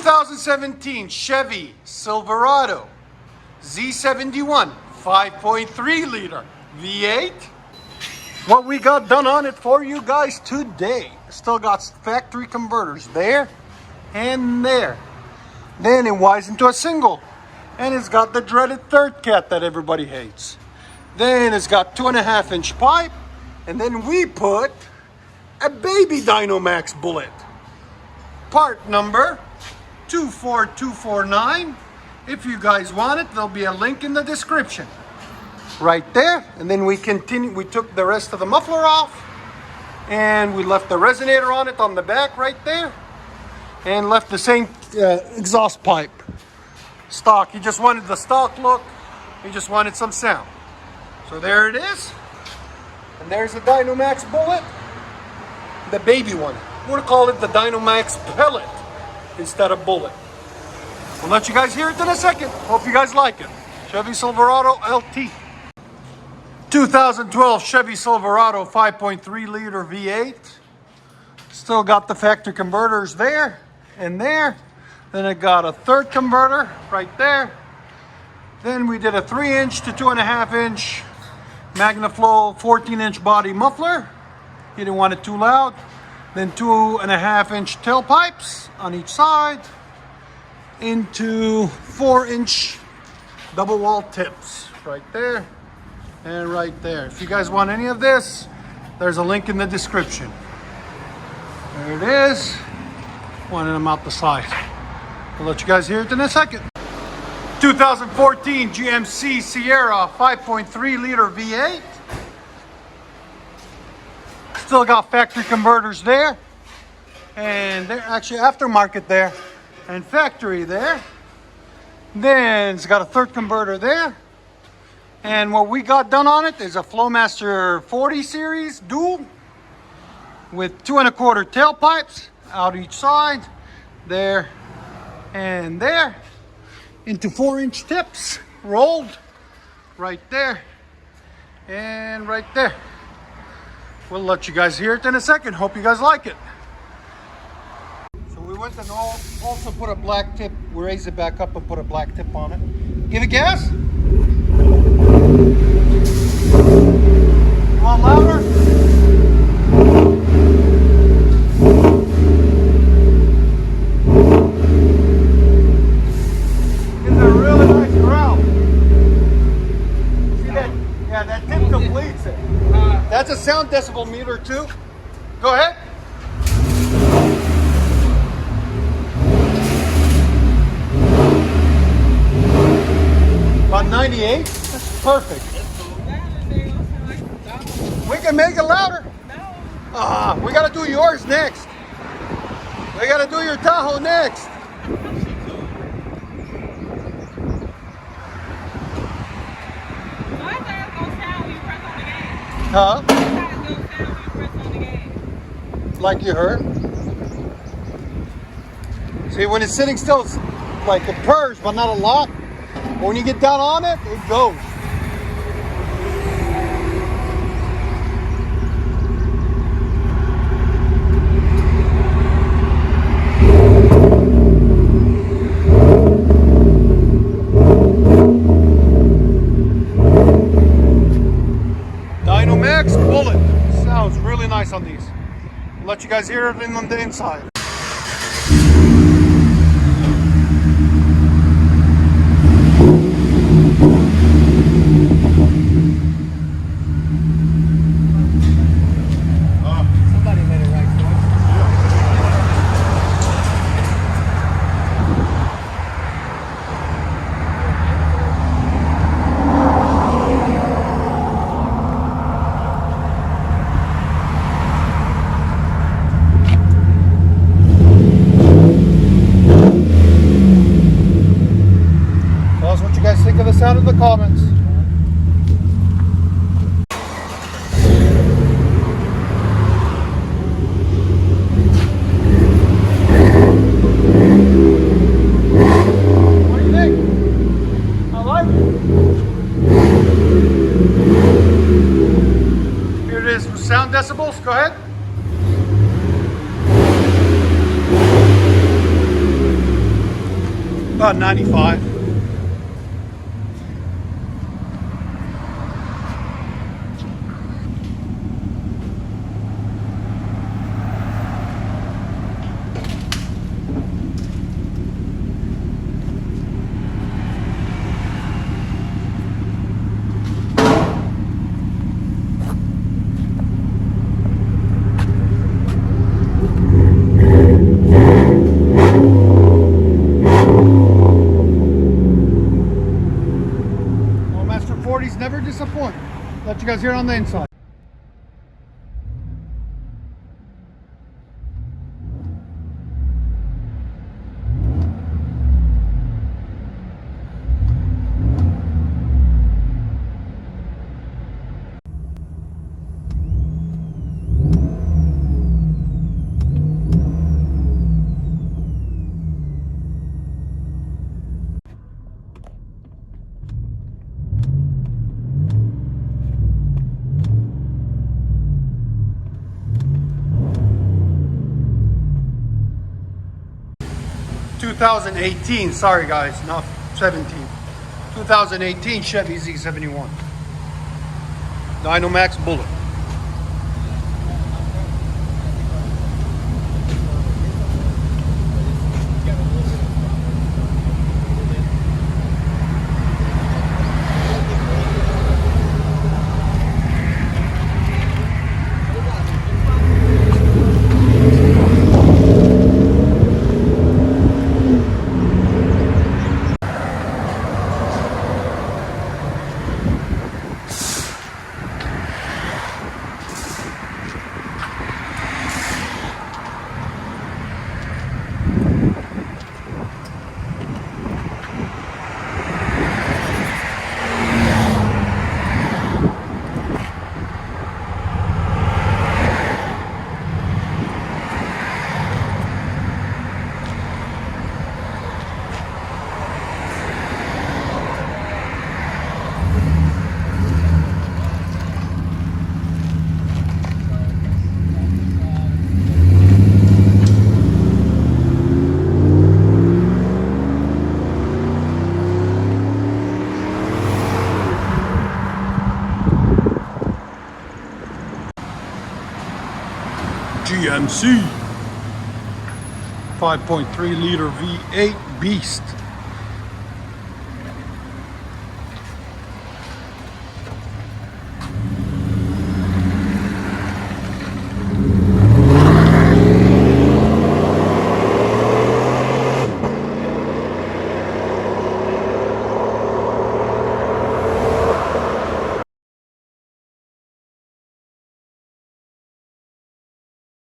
2017 Chevy Silverado Z71 5.3 liter V8. What we got done on it for you guys today. Still got factory converters there and there. Then it wires into a single. And it's got the dreaded third cat that everybody hates. Then it's got 2.5-inch pipe. And then we put a baby DYNOMAX bullet. Part number 24249. If you guys want it, there'll be a link in the description. Right there. And then we took the rest of the muffler off. And we left the resonator on it on the back right there. And left the same exhaust pipe. Stock. He just wanted the stock look. He just wanted some sound. So there it is. And there's the DYNOMAX bullet. The baby one. We'll call it the DYNOMAX pellet instead of bullet. We'll let you guys hear it in a second. Hope you guys like it. Chevy Silverado LT. 2012 Chevy Silverado 5.3 liter V8. Still got the factory converters there and there. Then I got a third converter right there. Then we did a 3-inch to 2.5-inch MAGNAFLOW 14-inch body muffler. He didn't want it too loud. Then 2.5-inch tailpipes on each side into 4-inch double wall tips right there and right there. If you guys want any of this, there's a link in the description. There it is. One of them out the side. I'll let you guys hear it in a second. 2014 GMC Sierra 5.3 liter V8. Still got factory converters there. And they're actually aftermarket there. And factory there. Then it's got a third converter there. And what we got done on it is a FLOWMASTER 40 series dual. With 2.25 tailpipes out each side. There and there. Into 4-inch tips. Rolled. Right there. And right there. We'll let you guys hear it in a second. Hope you guys like it. So we went and also put a black tip. We raised it back up and put a black tip on it. Give it gas. Come on, louder. It's a really nice growl. See that? Yeah, that tip completes it. That's a sound decibel meter too. Go ahead. About 98. That's perfect. We can make it louder. We gotta do yours next. We gotta do your Tahoe next. Huh? Like you heard. See, when it's sitting still, it's like it purrs, but not a lot. But when you get down on it, it goes. DYNOMAX bullet. Sounds really nice on these. I'll let you guys hear it on the inside. Somebody made it right. Think of the sound in the comments. What do you think? I like it. Here it is with sound decibels. Go ahead. 100 About 95. Master 40s never disappoint. Let you guys hear it on the inside. (2018), sorry guys, not 17. 2018 Chevy Z71. DYNOMAX Bullet. GMC 5.3 liter V8 beast.